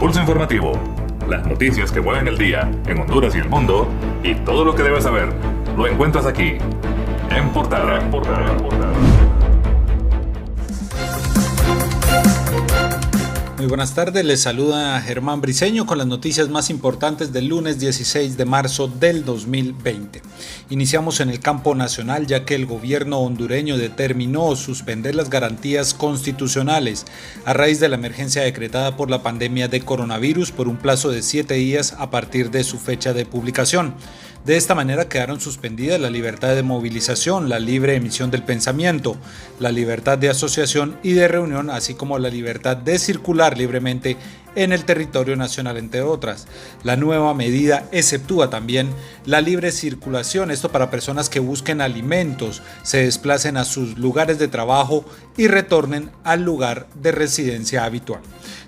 Pulso Informativo. Las noticias que mueven el día en Honduras y el mundo y todo lo que debes saber lo encuentras aquí en Portada. Muy buenas tardes, les saluda Germán Briceño con las noticias más importantes del lunes 16 de marzo del 2020. Iniciamos en el campo nacional ya que el gobierno hondureño determinó suspender las garantías constitucionales a raíz de la emergencia decretada por la pandemia de coronavirus por un plazo de 7 días a partir de su fecha de publicación. De esta manera quedaron suspendidas la libertad de movilización, la libre emisión del pensamiento, la libertad de asociación y de reunión, así como la libertad de circular libremente en el territorio nacional, entre otras. La nueva medida exceptúa también la libre circulación, esto para personas que busquen alimentos, se desplacen a sus lugares de trabajo y retornen al lugar de residencia habitual.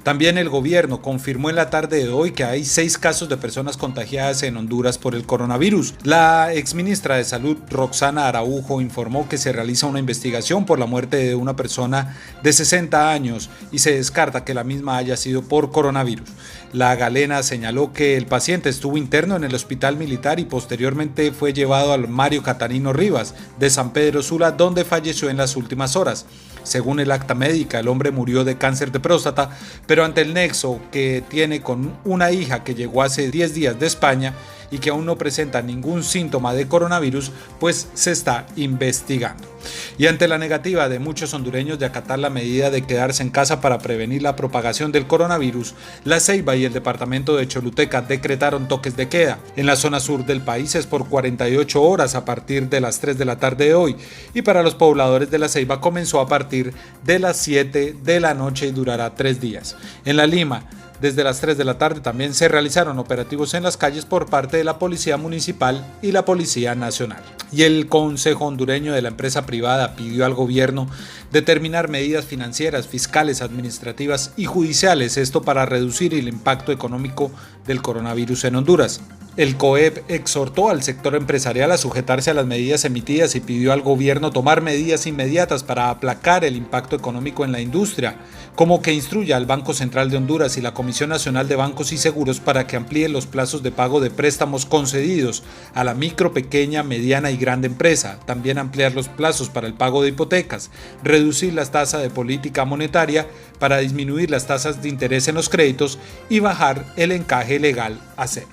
También el gobierno confirmó en la tarde de hoy que hay 6 casos de personas contagiadas en Honduras por el coronavirus. La exministra de Salud, Roxana Araujo, informó que se realiza una investigación por la muerte de una persona de 60 años y se descarta que la misma haya sido por coronavirus. La galena señaló que el paciente estuvo interno en el hospital militar y posteriormente fue llevado al Mario Catarino Rivas de San Pedro Sula, donde falleció en las últimas horas. Según el acta médica, el hombre murió de cáncer de próstata, pero ante el nexo que tiene con una hija que llegó hace 10 días de España y que aún no presenta ningún síntoma de coronavirus, pues se está investigando. Y ante la negativa de muchos hondureños de acatar la medida de quedarse en casa para prevenir la propagación del coronavirus, La Ceiba y el departamento de Choluteca decretaron toques de queda. En la zona sur del país es por 48 horas a partir de las 3 de la tarde de hoy, y para los pobladores de La Ceiba comenzó a partir de las 7 de la noche y durará 3 días. En La Lima, desde las 3 de la tarde también se realizaron operativos en las calles por parte de la Policía Municipal y la Policía Nacional. Y el Consejo Hondureño de la Empresa Privada pidió al gobierno determinar medidas financieras, fiscales, administrativas y judiciales, esto para reducir el impacto económico del coronavirus en Honduras. El COEP exhortó al sector empresarial a sujetarse a las medidas emitidas y pidió al gobierno tomar medidas inmediatas para aplacar el impacto económico en la industria, como que instruya al Banco Central de Honduras y la Comisión Nacional de Bancos y Seguros para que amplíen los plazos de pago de préstamos concedidos a la micro, pequeña, mediana y grande empresa, también ampliar los plazos para el pago de hipotecas, reducir las tasas de política monetaria para disminuir las tasas de interés en los créditos y bajar el encaje legal a cero.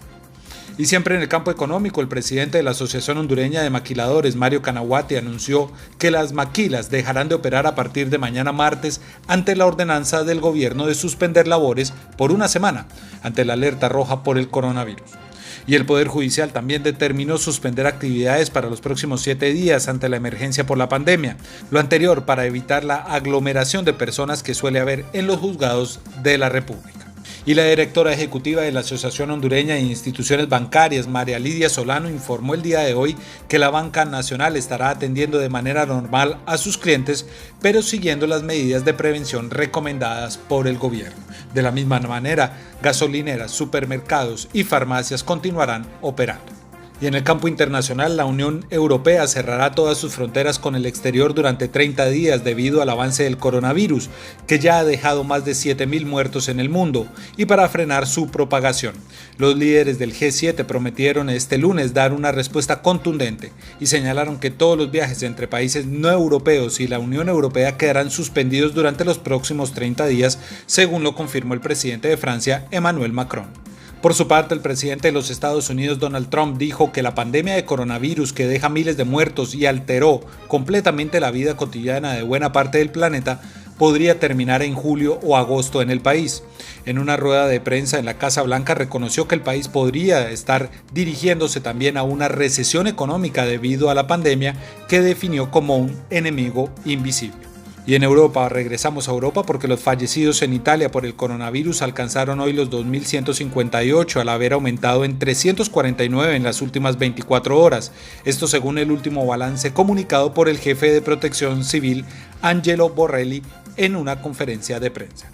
Y siempre en el campo económico, el presidente de la Asociación Hondureña de Maquiladores, Mario Canaguati, anunció que las maquilas dejarán de operar a partir de mañana martes ante la ordenanza del gobierno de suspender labores por una semana ante la alerta roja por el coronavirus. Y el Poder Judicial también determinó suspender actividades para los próximos 7 días ante la emergencia por la pandemia. Lo anterior para evitar la aglomeración de personas que suele haber en los juzgados de la República. Y la directora ejecutiva de la Asociación Hondureña de Instituciones Bancarias, María Lidia Solano, informó el día de hoy que la banca nacional estará atendiendo de manera normal a sus clientes, pero siguiendo las medidas de prevención recomendadas por el gobierno. De la misma manera, gasolineras, supermercados y farmacias continuarán operando. Y en el campo internacional, la Unión Europea cerrará todas sus fronteras con el exterior durante 30 días debido al avance del coronavirus, que ya ha dejado más de 7.000 muertos en el mundo, y para frenar su propagación. Los líderes del G7 prometieron este lunes dar una respuesta contundente y señalaron que todos los viajes entre países no europeos y la Unión Europea quedarán suspendidos durante los próximos 30 días, según lo confirmó el presidente de Francia, Emmanuel Macron. Por su parte, el presidente de los Estados Unidos, Donald Trump, dijo que la pandemia de coronavirus que deja miles de muertos y alteró completamente la vida cotidiana de buena parte del planeta podría terminar en julio o agosto en el país. En una rueda de prensa en la Casa Blanca reconoció que el país podría estar dirigiéndose también a una recesión económica debido a la pandemia que definió como un enemigo invisible. Y en Europa, regresamos a Europa porque los fallecidos en Italia por el coronavirus alcanzaron hoy los 2.158 al haber aumentado en 349 en las últimas 24 horas. Esto según el último balance comunicado por el jefe de Protección Civil, Angelo Borrelli, en una conferencia de prensa.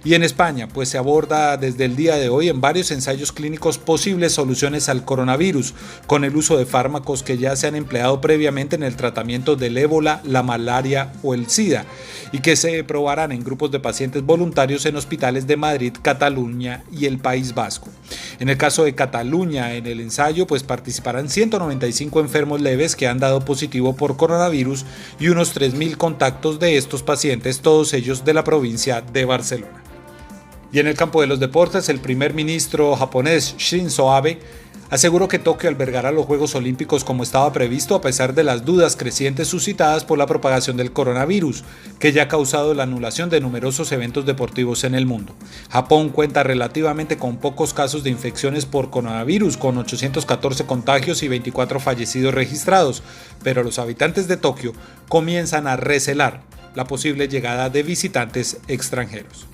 Y en España, pues se aborda desde el día de hoy en varios ensayos clínicos posibles soluciones al coronavirus, con el uso de fármacos que ya se han empleado previamente en el tratamiento del ébola, la malaria o el SIDA, y que se probarán en grupos de pacientes voluntarios en hospitales de Madrid, Cataluña y el País Vasco. En el caso de Cataluña, en el ensayo, pues participarán 195 enfermos leves que han dado positivo por coronavirus y unos 3.000 contactos de estos pacientes, todos ellos de la provincia de Barcelona. Y en el campo de los deportes, el primer ministro japonés Shinzo Abe aseguró que Tokio albergará los Juegos Olímpicos como estaba previsto a pesar de las dudas crecientes suscitadas por la propagación del coronavirus, que ya ha causado la anulación de numerosos eventos deportivos en el mundo. Japón cuenta relativamente con pocos casos de infecciones por coronavirus, con 814 contagios y 24 fallecidos registrados, pero los habitantes de Tokio comienzan a recelar la posible llegada de visitantes extranjeros.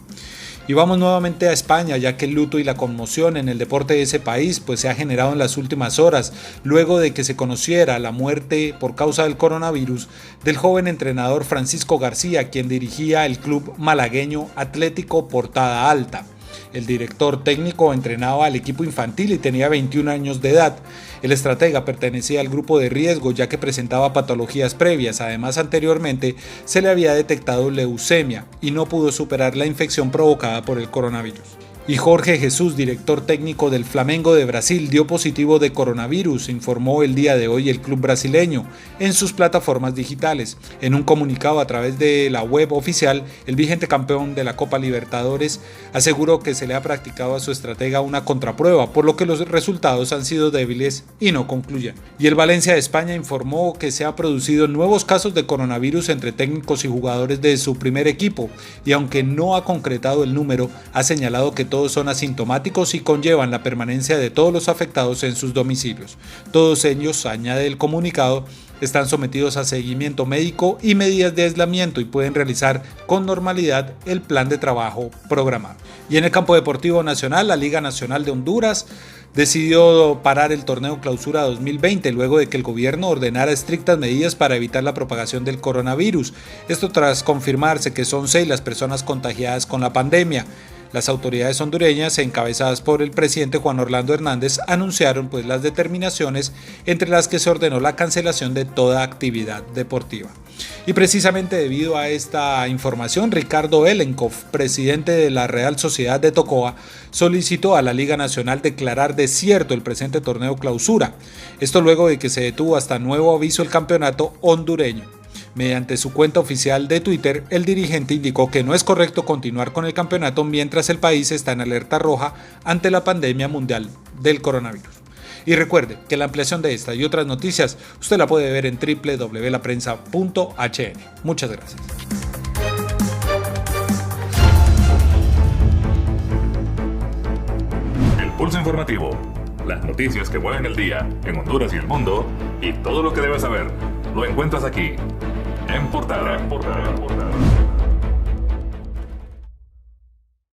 Y vamos nuevamente a España, ya que el luto y la conmoción en el deporte de ese país pues se ha generado en las últimas horas, luego de que se conociera la muerte por causa del coronavirus del joven entrenador Francisco García, quien dirigía el club malagueño Atlético Portada Alta. El director técnico entrenaba al equipo infantil y tenía 21 años de edad. El estratega pertenecía al grupo de riesgo ya que presentaba patologías previas. Además, anteriormente se le había detectado leucemia y no pudo superar la infección provocada por el coronavirus. Y Jorge Jesús, director técnico del Flamengo de Brasil, dio positivo de coronavirus, informó el día de hoy el club brasileño en sus plataformas digitales. En un comunicado a través de la web oficial, el vigente campeón de la Copa Libertadores aseguró que se le ha practicado a su estratega una contraprueba, por lo que los resultados han sido débiles y no concluyen. Y el Valencia de España informó que se han producido nuevos casos de coronavirus entre técnicos y jugadores de su primer equipo, y aunque no ha concretado el número, ha señalado que todos son asintomáticos y conllevan la permanencia de todos los afectados en sus domicilios. Todos ellos, añade el comunicado, están sometidos a seguimiento médico y medidas de aislamiento y pueden realizar con normalidad el plan de trabajo programado. Y en el campo deportivo nacional, la Liga Nacional de Honduras decidió parar el torneo Clausura 2020 luego de que el gobierno ordenara estrictas medidas para evitar la propagación del coronavirus. Esto tras confirmarse que son 6 las personas contagiadas con la pandemia. Las autoridades hondureñas, encabezadas por el presidente Juan Orlando Hernández, anunciaron las determinaciones entre las que se ordenó la cancelación de toda actividad deportiva. Y precisamente debido a esta información, Ricardo Ellenkov, presidente de la Real Sociedad de Tocoa, solicitó a la Liga Nacional declarar desierto el presente torneo Clausura. Esto luego de que se detuvo hasta nuevo aviso el campeonato hondureño. Mediante su cuenta oficial de Twitter, el dirigente indicó que no es correcto continuar con el campeonato mientras el país está en alerta roja ante la pandemia mundial del coronavirus. Y recuerde que la ampliación de esta y otras noticias usted la puede ver en www.laprensa.hn. Muchas gracias. El pulso informativo. Las noticias que mueven el día en Honduras y el mundo y todo lo que debes saber lo encuentras aquí en Portada.